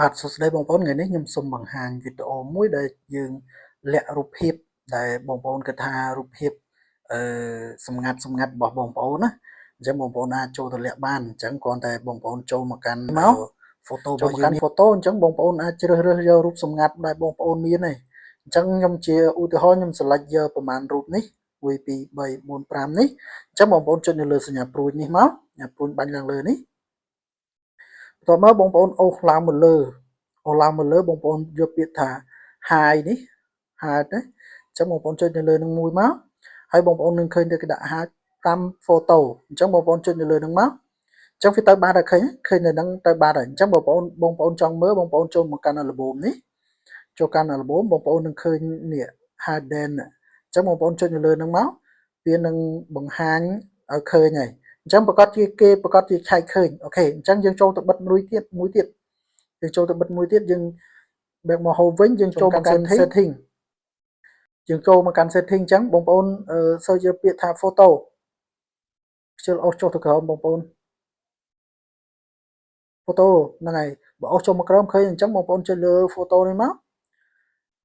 បាទសួស្តីបងប្អូនថ្ងៃនេះខ្ញុំសូមបង្ហាញវីដេអូមួយដែលយើងលាក់រូបភាពដែលបងប្អូនគិតថារូបភាពអឺសម្ងាត់របស់បងប្អូនណាអញ្ចឹងបងប្អូនអាចចូលទៅលាក់បានអញ្ចឹងគ្រាន់តែបងប្អូនចូលមកកាន់មកហ្វូតូរបស់យើងហ្វូតូអញ្ចឹងបងប្អូនអាចជ្រើសរើសយករូបសម្ងាត់ដែលបងប្អូនមានទេអញ្ចឹងខ្ញុំជាឧទាហរណ៍ខ្ញុំ select យកប្រហែលរូបនេះ1 2 3 4 5នេះអញ្ចឹងបងប្អូនចុចនៅលើសញ្ញាព្រួយនេះមកសញ្ញាព្រួយបាញ់ឡើងលើនេះបន្ទាប់មកបងប្អូនអូសឡើងមកលើបងប្អូនយកពាក្យថា hide នេះ hide ណាអញ្ចឹងបងប្អូនចុចនៅលើនឹងមួយមកហើយបងប្អូននឹងឃើញតែគេដាក់ hide តាម photo អញ្ចឹងបងប្អូនចុចនៅលើនឹងមកអញ្ចឹងវាទៅបាត់ហើយឃើញនៅនឹងទៅបាត់ហើយអញ្ចឹងបងប្អូនចង់មើលបងប្អូនចូលមកកាន់ album នេះចូលកាន់ album បងប្អូននឹងឃើញនេះ hidden អញ្ចឹងបងប្អូនចុចនៅលើនឹងមកវានឹងបង្ហាញឲ្យឃើញហើយអញ្ចឹងប្រកាសជាគេប្រកាសជាឆែកឃើញអូខេអញ្ចឹងយើងចូលទៅបិទមួយទៀតយើងចូលទៅបិទមួយទៀតយើង back មក home វិញយើងចូលមកកាន់ setting យើងចូលមកកាន់ setting អញ្ចឹងបងប្អូនsearch យកពាក្យថា photo ខ្ជិលអូសចុះទៅក្រោមបងប្អូន photo ហ្នឹងហើយបើអូសចុះមកក្រោមឃើញអញ្ចឹងបងប្អូនចុចលើ photo នេះមក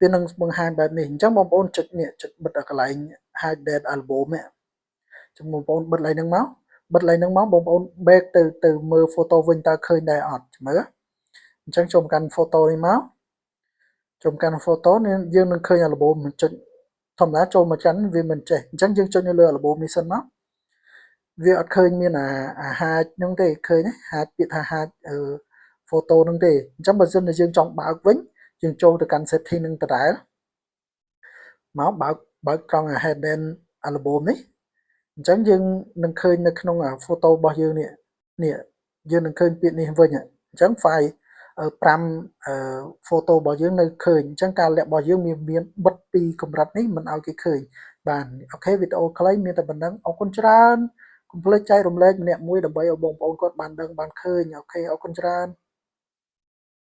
វានឹងបង្ហាញបែបនេះអញ្ចឹងបងប្អូនចុចនេះចុចបិទកន្លែង hide that album នេះអញ្ចឹងបងប្អូនបិទកន្លែងហ្នឹងមកបងប្អូន back ទៅមើល photo វិញតើឃើញដែរអត់មើលអញ្ចឹងចូលមកកាន់ photo នេះមកចូលមកកាន់ photo នេះយើងនឹងឃើញ album ចុចធម្មតាចូលមកកាន់វាមិនចេះអញ្ចឹងយើងចុចនៅលើ album នេះសិនមកវាអត់ឃើញមានអាហាចហ្នឹងទេឃើញទេហាចពាក្យថាហាចphoto ហ្នឹងទេអញ្ចឹងបើសិនជាយើងចង់បើកវិញយើងចូលទៅកាន់ setting នឹងដដែលមកបើកត្រង់ hidden album នេះអញ្ចឹងយើងនឹងឃើញនៅក្នុង photo របស់យើងនេះយើងនឹងឃើញពាក្យនេះវិញអញ្ចឹង file 5 photo របស់យើងនៅឃើញអញ្ចឹងការលាក់របស់យើងមានបិទពីកម្រិតនេះមិនឲ្យគេឃើញបានអូខេវីដេអូខ្លីមានតែប៉ុណ្្នឹងអរគុណច្រើនកុំភ្លេចចែករំលែកម្នាក់មួយដើម្បីឲ្យបងប្អូនគាត់បានដឹងបានឃើញអូខេអរគុណច្រើន